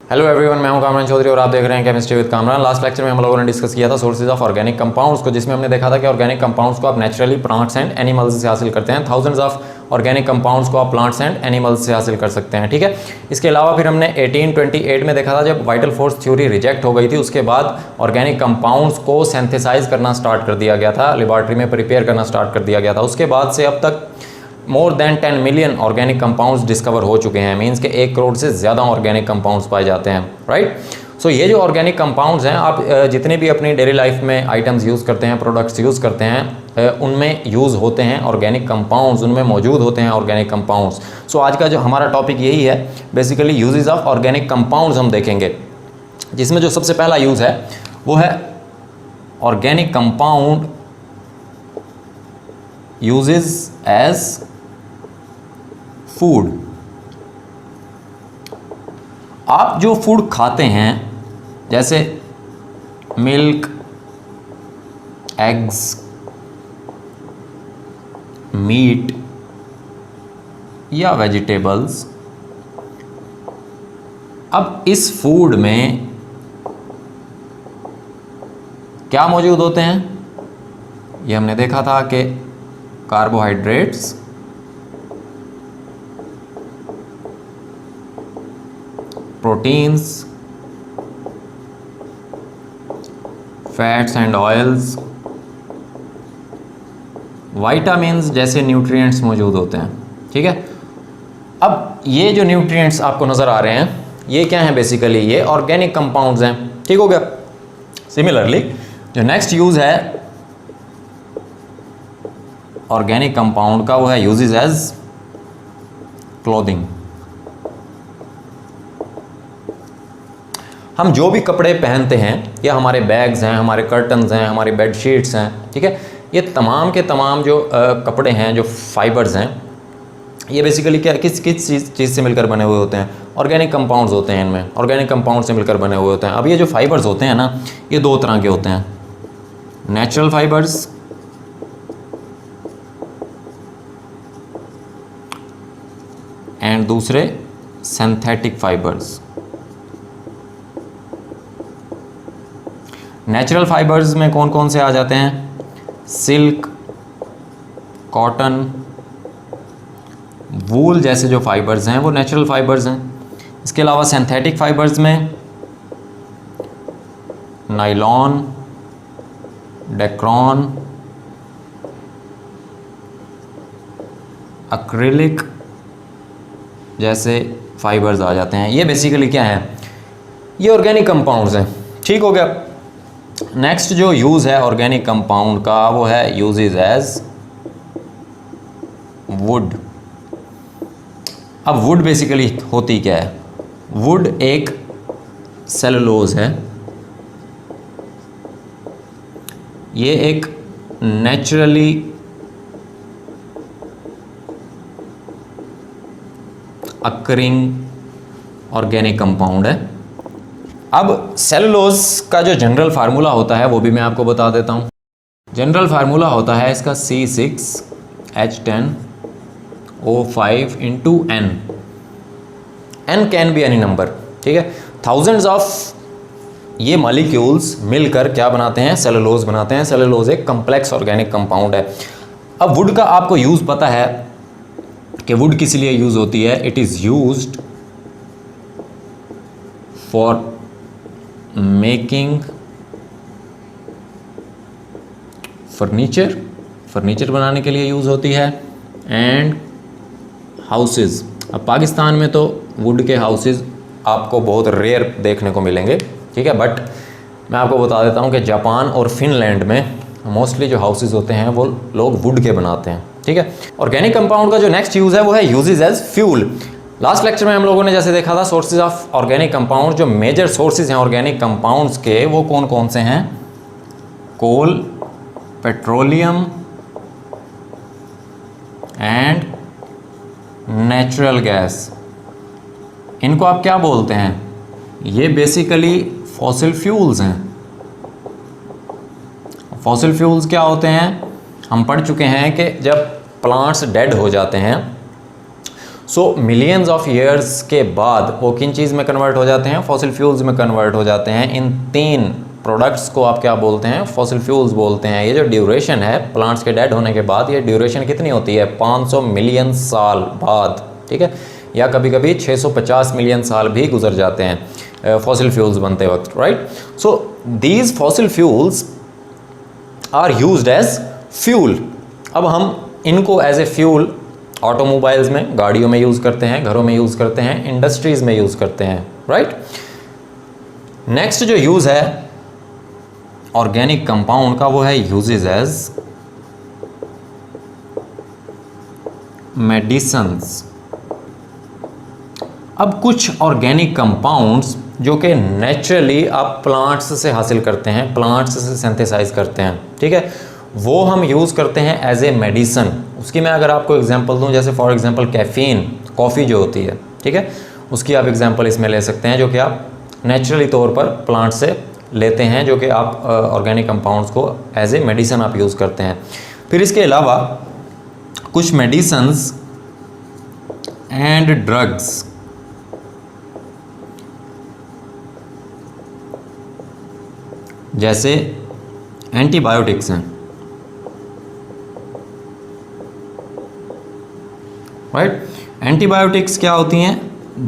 Hello everyone, मैं हूं कामरान चौधरी और आप देख रहे हैं chemistry with Kamran. Last lecture में हम लोगों ने डिस्कस किया था सोर्सेज ऑफ ऑर्गेनिक कंपाउंड्स को, जिसमें हमने देखा था कि ऑर्गेनिक कंपाउंड्स को आप नेचुरली प्लांट्स एंड एनिमल्स से हासिल करते हैं। थाउजेंड्स ऑफ ऑर्गेनिक कंपाउंड्स को आप प्लांट्स एंड एनिमल्स से हासिल कर सकते हैं, ठीक है। इसके अलावा फिर हमने 1828 में देखा था, जब वाइटल फोर्स थ्योरी रिजेक्ट हो गई थी, उसके बाद ऑर्गेनिक कंपाउंड्स को सिंथेसाइज करना स्टार्ट कर दिया गया था, लेबॉर्ट्री में प्रिपेयर करना स्टार्ट कर दिया गया था। उसके बाद से अब तक more than 10 million organic compounds discover हो चुके हैं। मीन्स के 1 करोड़ से ज़्यादा ऑर्गेनिक कंपाउंड्स पाए जाते हैं, राइट। सो ये जो ऑर्गेनिक कंपाउंड्स हैं, आप जितने भी अपनी डेली लाइफ में आइटम्स यूज़ करते हैं, प्रोडक्ट्स यूज़ करते हैं, उनमें यूज़ होते हैं ऑर्गेनिक कंपाउंड्स, उनमें मौजूद होते हैं ऑर्गेनिक कंपाउंड्स। सो आज का जो हमारा टॉपिक यही है, basically uses of organic compounds हम देखेंगे, जिसमें जो सबसे पहला यूज़ है वो है organic compound uses as food. आप जो फूड खाते हैं, जैसे मिल्क, एग्स, मीट या वेजिटेबल्स, अब इस फूड में क्या मौजूद होते हैं? ये हमने देखा था कि carbohydrates, proteins, fats and oils, vitamins जैसे न्यूट्रिएंट्स मौजूद होते हैं, ठीक है। अब ये जो न्यूट्रिएंट्स आपको नज़र आ रहे हैं, ये क्या हैं? बेसिकली ये ऑर्गेनिक कंपाउंड्स हैं, ठीक हो गया। सिमिलरली जो नेक्स्ट यूज़ है ऑर्गेनिक कंपाउंड का, वो है यूजेस एज क्लोथिंग। हम जो भी कपड़े पहनते हैं, या हमारे बैग्स हैं, हमारे कर्टन्स हैं, हमारी बेड शीट्स हैं, ठीक है, ये तमाम के तमाम जो कपड़े हैं, जो फाइबर्स हैं, ये बेसिकली क्या किस किस चीज़ से मिलकर बने हुए होते हैं? ऑर्गेनिक कंपाउंड्स होते हैं, इनमें ऑर्गेनिक कंपाउंड से मिलकर बने हुए होते हैं। अब ये जो फाइबर्स होते हैं ना, ये 2 तरह के होते हैं, नेचुरल फाइबर्स एंड दूसरे सिंथेटिक फाइबर्स। नेचुरल फाइबर्स में कौन कौन से आ जाते हैं? सिल्क, कॉटन, वूल जैसे जो फाइबर्स हैं वो नेचुरल फाइबर्स हैं। इसके अलावा सिंथेटिक फाइबर्स में नायलॉन, डेक्रॉन, एक्रिलिक जैसे फाइबर्स आ जाते हैं। ये बेसिकली क्या है? ये ऑर्गेनिक कंपाउंड्स हैं, ठीक हो गया। नेक्स्ट जो यूज़ है ऑर्गेनिक कंपाउंड का, वो है यूजेस एज वुड। अब वुड बेसिकली होती क्या है? वुड एक सेलुलोज है, ये एक नेचुरली अकरिंग ऑर्गेनिक कंपाउंड है। अब सेलुलोज का जो जनरल फार्मूला होता है वो भी मैं आपको बता देता हूँ। जनरल फार्मूला होता है इसका C6H10O5 into N। N can be any number, ठीक है। थाउजेंड्स ऑफ ये मॉलिक्यूल्स मिलकर क्या बनाते हैं? सेलुलोज बनाते हैं। सेलुलोज एक कम्प्लेक्स ऑर्गेनिक कंपाउंड है। अब वुड का आपको यूज़ पता है कि वुड किस लिए यूज़ होती है? It is used for making furniture बनाने के लिए यूज़ होती है, एंड हाउसेस। अब पाकिस्तान में तो वुड के हाउसेस आपको बहुत रेयर देखने को मिलेंगे, ठीक है, बट मैं आपको बता देता हूँ कि जापान और फिनलैंड में मोस्टली जो हाउसेस होते हैं वो लोग वुड के बनाते हैं, ठीक है। ऑर्गेनिक कंपाउंड का जो नेक्स्ट यूज़ है वो है uses as fuel. Last lecture में हम लोगों ने जैसे देखा था सोर्सेज ऑफ ऑर्गेनिक कंपाउंड, जो मेजर सोर्सेज हैं ऑर्गेनिक कंपाउंड्स के, वो कौन कौन से हैं? Coal, petroleum and natural gas. इनको आप क्या बोलते हैं? ये बेसिकली फॉसिल फ्यूल्स हैं। फॉसिल फ्यूल्स क्या होते हैं? हम पढ़ चुके हैं कि जब प्लांट्स डेड हो जाते हैं सो मिलियंस ऑफ ईयर्स के बाद वो किन चीज़ में कन्वर्ट हो जाते हैं, फॉसिल फ्यूल्स में कन्वर्ट हो जाते हैं। इन 3 प्रोडक्ट्स को आप क्या बोलते हैं, फॉसिल फ्यूल्स बोलते हैं। ये जो ड्यूरेशन है प्लांट्स के डेड होने के बाद, ये ड्यूरेशन कितनी होती है, 500 मिलियन साल बाद, ठीक है, या कभी कभी 650 मिलियन साल भी गुजर जाते हैं फॉसिल फ्यूल्स बनते वक्त, right. So these fossil fuels are used as fuel. अब हम इनको एज ए फ्यूल ऑटोमोबाइल्स में, गाड़ियों में यूज़ करते हैं, घरों में यूज़ करते हैं, इंडस्ट्रीज़ में यूज़ करते हैं, राइट। नेक्स्ट जो यूज़ है ऑर्गेनिक कंपाउंड का, वो है यूजेज एज मेडिसिन्स। अब कुछ ऑर्गेनिक कंपाउंड्स जो कि नेचुरली आप प्लांट्स से हासिल करते हैं, प्लांट्स से सिंथेसाइज करते हैं, ठीक है, वो हम यूज़ करते हैं एज ए मेडिसन। उसकी मैं अगर आपको एग्जांपल दूं, जैसे फॉर एग्जांपल कैफ़ीन, कॉफ़ी जो होती है, ठीक है, उसकी आप एग्जांपल इसमें ले सकते हैं, जो कि आप नेचुरली तौर पर प्लांट से लेते हैं, जो कि आप ऑर्गेनिक कंपाउंड्स को एज ए मेडिसन आप यूज़ करते हैं। फिर इसके अलावा कुछ मेडिसन्स एंड ड्रग्स जैसे एंटीबायोटिक्स हैं, राइट। एंटीबायोटिक्स क्या होती हैं,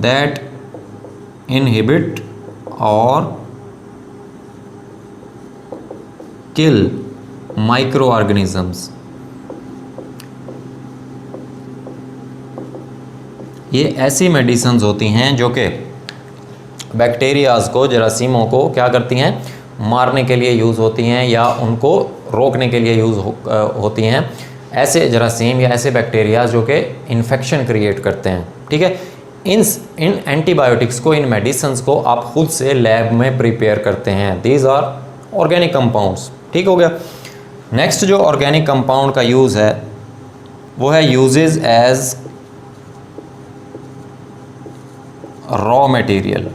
दैट इनहिबिट और किल माइक्रो ऑर्गेनिजम्स। ये ऐसी मेडिसिन्स होती हैं जो कि बैक्टीरियाज को, जरासीमों को क्या करती हैं, मारने के लिए यूज़ होती हैं या उनको रोकने के लिए यूज़ होती हैं। ऐसे जरासीम या ऐसे बैक्टीरिया जो कि इन्फेक्शन क्रिएट करते हैं, ठीक है। इन एंटीबायोटिक्स को, इन मेडिसिन्स को आप खुद से लैब में प्रिपेयर करते हैं। दीज आर ऑर्गेनिक कंपाउंड्स, ठीक हो गया। नेक्स्ट जो ऑर्गेनिक कंपाउंड का यूज़ है वो है यूजेज एज रॉ मटेरियल।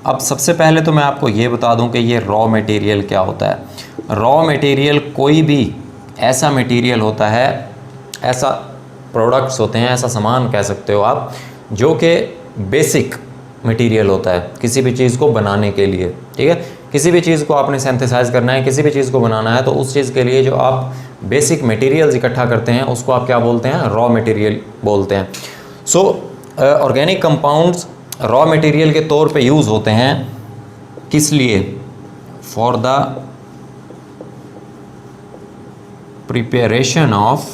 अब सबसे पहले तो मैं आपको ये बता दूं कि ये रॉ मटेरियल क्या होता है। रॉ मटेरियल कोई भी ऐसा मटेरियल होता है, ऐसा प्रोडक्ट्स होते हैं, ऐसा सामान कह सकते हो आप, जो कि बेसिक मटेरियल होता है किसी भी चीज़ को बनाने के लिए, ठीक है। किसी भी चीज़ को आपने सिंथेसाइज करना है, किसी भी चीज़ को बनाना है, तो उस चीज़ के लिए जो आप बेसिक मटेरियल्स इकट्ठा करते हैं उसको आप क्या बोलते हैं, रॉ मटेरियल बोलते हैं। So organic compounds raw material के तौर पे यूज़ होते हैं, किस लिए, for the preparation of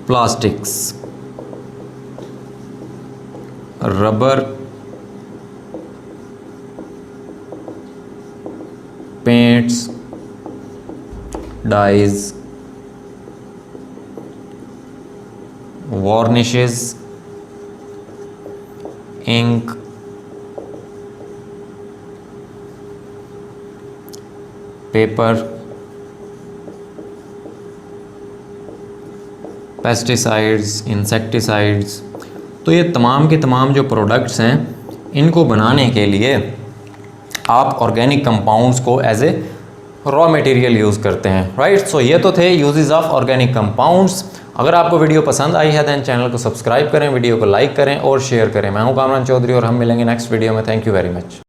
plastics, rubber, paints, dyes, varnishes, ink, paper, pesticides, insecticides. तो ये तमाम के तमाम जो प्रोडक्ट्स हैं, इनको बनाने के लिए आप ऑर्गेनिक कंपाउंड्स को as a raw material use करते हैं, राइट। सो ये तो थे यूजेस ऑफ ऑर्गेनिक कंपाउंड्स। अगर आपको वीडियो पसंद आई है देन चैनल को सब्सक्राइब करें, वीडियो को लाइक करें और शेयर करें। मैं हूं कामरान चौधरी और हम मिलेंगे नेक्स्ट वीडियो में। Thank you very much.